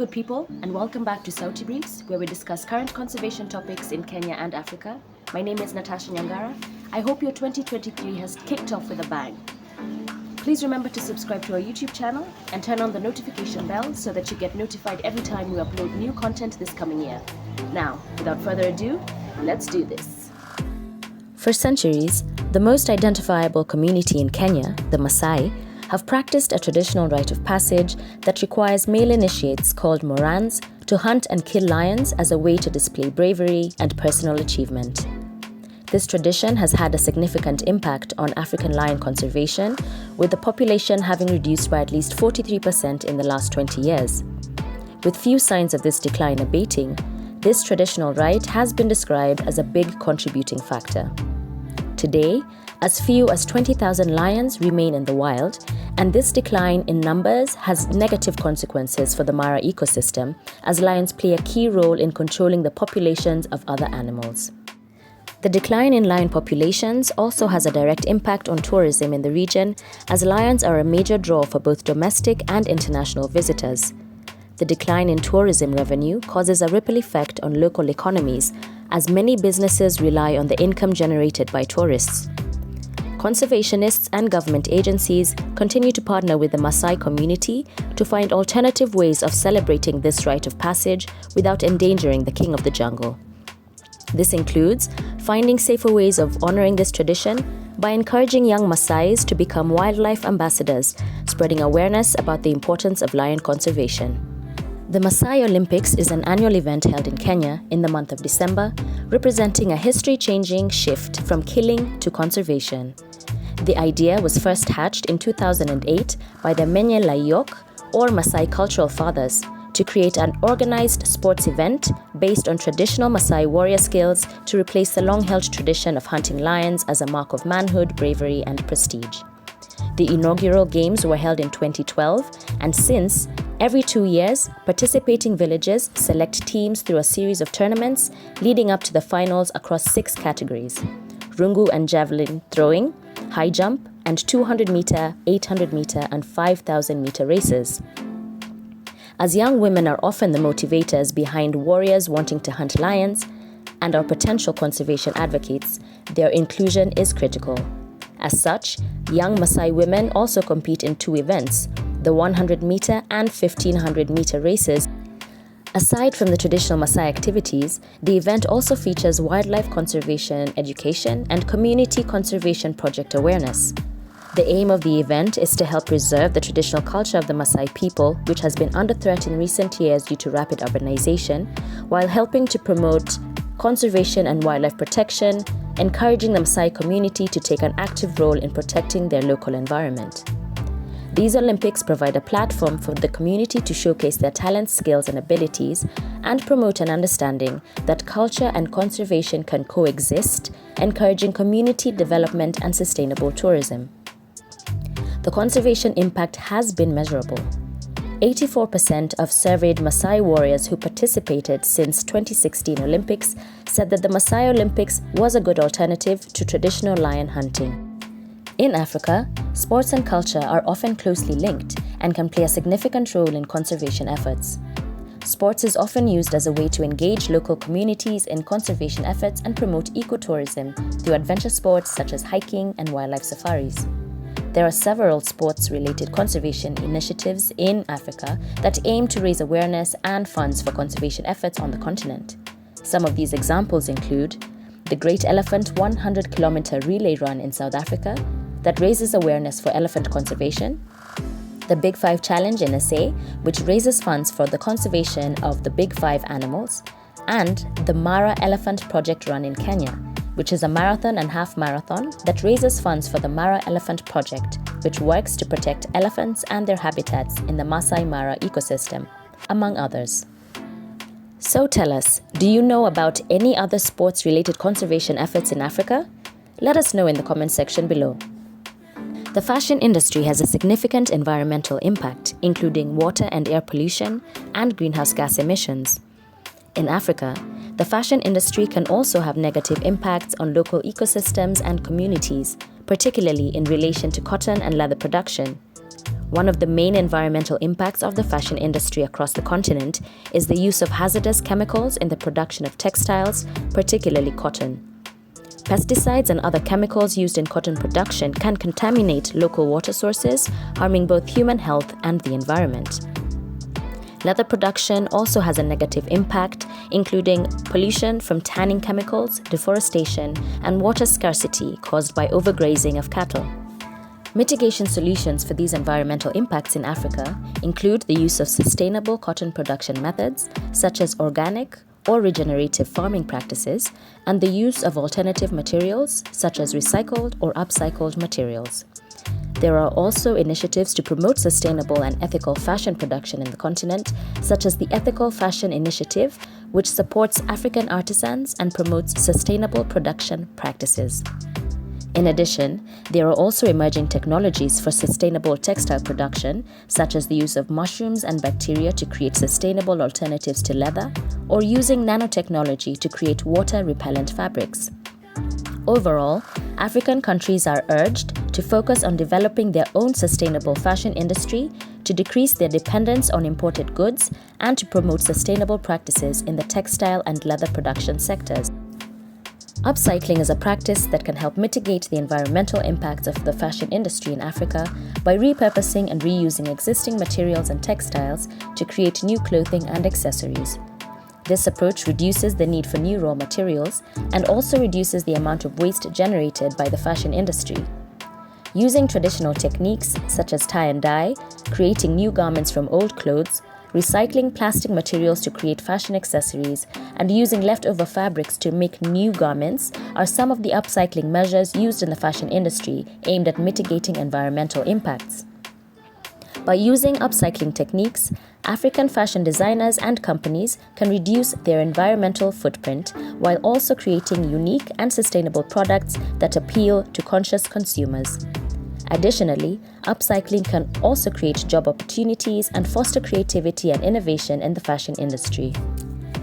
good people, and welcome back to Sauti Briefs, where we discuss current conservation topics in Kenya and Africa. My name is Natasha Nyangara. I hope your 2023 has kicked off with a bang. Please remember to subscribe to our YouTube channel and turn on the notification bell so that you get notified every time we upload new content this coming year. Now, without further ado, let's do this. For centuries, the most identifiable community in Kenya, the Maasai, have practiced a traditional rite of passage that requires male initiates called Morans to hunt and kill lions as a way to display bravery and personal achievement. This tradition has had a significant impact on African lion conservation, with the population having reduced by at least 43% in the last 20 years. With few signs of this decline abating, this traditional rite has been described as a big contributing factor. Today, as few as 20,000 lions remain in the wild, and this decline in numbers has negative consequences for the Mara ecosystem, as lions play a key role in controlling the populations of other animals. The decline in lion populations also has a direct impact on tourism in the region, as lions are a major draw for both domestic and international visitors. The decline in tourism revenue causes a ripple effect on local economies, as many businesses rely on the income generated by tourists. Conservationists and government agencies continue to partner with the Maasai community to find alternative ways of celebrating this rite of passage without endangering the king of the jungle. This includes finding safer ways of honoring this tradition by encouraging young Maasais to become wildlife ambassadors, spreading awareness about the importance of lion conservation. The Maasai Olympics is an annual event held in Kenya in the month of December, representing a history-changing shift from killing to conservation. The idea was first hatched in 2008 by the Menye Layok, or Maasai cultural fathers, to create an organized sports event based on traditional Maasai warrior skills to replace the long-held tradition of hunting lions as a mark of manhood, bravery, and prestige. The inaugural games were held in 2012, and since, every 2 years, participating villages select teams through a series of tournaments leading up to the finals across 6 categories: rungu and javelin throwing, high jump, and 200-meter, 800-meter, and 5,000-meter races. As young women are often the motivators behind warriors wanting to hunt lions and are potential conservation advocates, their inclusion is critical. As such, young Maasai women also compete in 2 events, the 100-meter and 1,500-meter races. Aside from the traditional Maasai activities, the event also features wildlife conservation education and community conservation project awareness. The aim of the event is to help preserve the traditional culture of the Maasai people, which has been under threat in recent years due to rapid urbanization, while helping to promote conservation and wildlife protection, encouraging the Maasai community to take an active role in protecting their local environment. These Olympics provide a platform for the community to showcase their talents, skills, and abilities, and promote an understanding that culture and conservation can coexist, encouraging community development and sustainable tourism. The conservation impact has been measurable. 84% of surveyed Maasai warriors who participated since 2016 Olympics said that the Maasai Olympics was a good alternative to traditional lion hunting. In Africa, sports and culture are often closely linked and can play a significant role in conservation efforts. Sports is often used as a way to engage local communities in conservation efforts and promote ecotourism through adventure sports such as hiking and wildlife safaris. There are several sports-related conservation initiatives in Africa that aim to raise awareness and funds for conservation efforts on the continent. Some of these examples include the Great Elephant 100-kilometer relay run in South Africa that raises awareness for elephant conservation, the Big 5 Challenge in SA, which raises funds for the conservation of the Big 5 animals, and the Mara Elephant Project Run in Kenya, which is a marathon and half marathon that raises funds for the Mara Elephant Project, which works to protect elephants and their habitats in the Maasai Mara ecosystem, among others. So tell us, do you know about any other sports-related conservation efforts in Africa? Let us know in the comment section below. The fashion industry has a significant environmental impact, including water and air pollution and greenhouse gas emissions. In Africa, the fashion industry can also have negative impacts on local ecosystems and communities, particularly in relation to cotton and leather production. One of the main environmental impacts of the fashion industry across the continent is the use of hazardous chemicals in the production of textiles, particularly cotton. Pesticides and other chemicals used in cotton production can contaminate local water sources, harming both human health and the environment. Leather production also has a negative impact, including pollution from tanning chemicals, deforestation, and water scarcity caused by overgrazing of cattle. Mitigation solutions for these environmental impacts in Africa include the use of sustainable cotton production methods, such as organic or regenerative farming practices, and the use of alternative materials, such as recycled or upcycled materials. There are also initiatives to promote sustainable and ethical fashion production in the continent, such as the Ethical Fashion Initiative, which supports African artisans and promotes sustainable production practices. In addition, there are also emerging technologies for sustainable textile production, such as the use of mushrooms and bacteria to create sustainable alternatives to leather, or using nanotechnology to create water-repellent fabrics. Overall, African countries are urged to focus on developing their own sustainable fashion industry, to decrease their dependence on imported goods, and to promote sustainable practices in the textile and leather production sectors. Upcycling is a practice that can help mitigate the environmental impacts of the fashion industry in Africa by repurposing and reusing existing materials and textiles to create new clothing and accessories. This approach reduces the need for new raw materials and also reduces the amount of waste generated by the fashion industry. Using traditional techniques such as tie and dye, creating new garments from old clothes, recycling plastic materials to create fashion accessories, and using leftover fabrics to make new garments are some of the upcycling measures used in the fashion industry aimed at mitigating environmental impacts. By using upcycling techniques, African fashion designers and companies can reduce their environmental footprint while also creating unique and sustainable products that appeal to conscious consumers. Additionally, upcycling can also create job opportunities and foster creativity and innovation in the fashion industry.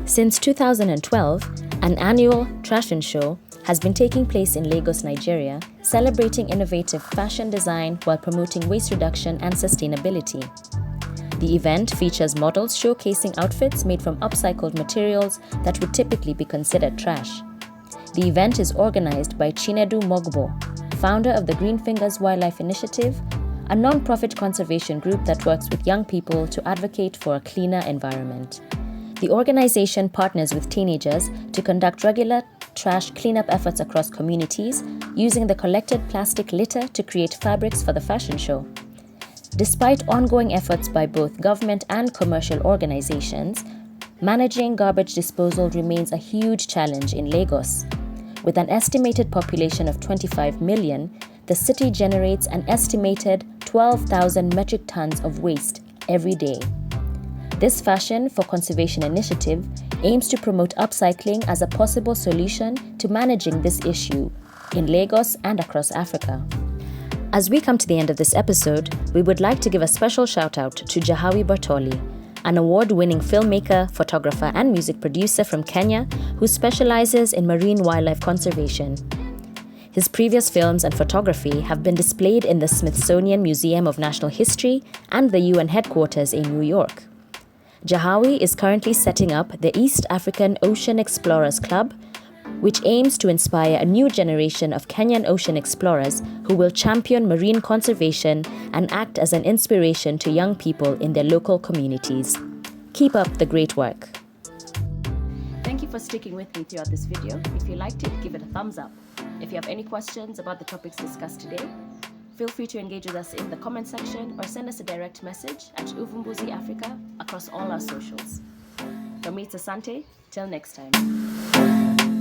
Since 2012, an annual fashion show has been taking place in Lagos, Nigeria, celebrating innovative fashion design while promoting waste reduction and sustainability. The event features models showcasing outfits made from upcycled materials that would typically be considered trash. The event is organized by Chinedu Mogbo, founder of the Green Fingers Wildlife Initiative, a non-profit conservation group that works with young people to advocate for a cleaner environment. The organization partners with teenagers to conduct regular trash cleanup efforts across communities, using the collected plastic litter to create fabrics for the fashion show. Despite ongoing efforts by both government and commercial organizations, managing garbage disposal remains a huge challenge in Lagos. With an estimated population of 25 million, the city generates an estimated 12,000 metric tons of waste every day. This Fashion for Conservation initiative aims to promote upcycling as a possible solution to managing this issue in Lagos and across Africa. As we come to the end of this episode, we would like to give a special shout out to Jahawi Bartoli, an award-winning filmmaker, photographer, and music producer from Kenya who specializes in marine wildlife conservation. His previous films and photography have been displayed in the Smithsonian Museum of Natural History and the UN headquarters in New York. Jahawi is currently setting up the East African Ocean Explorers Club, which aims to inspire a new generation of Kenyan ocean explorers who will champion marine conservation and act as an inspiration to young people in their local communities. Keep up the great work. Thank you for sticking with me throughout this video. If you liked it, give it a thumbs up. If you have any questions about the topics discussed today, feel free to engage with us in the comment section or send us a direct message at Uvumbuzi Africa across all our socials. From me, it's Asante. Till next time.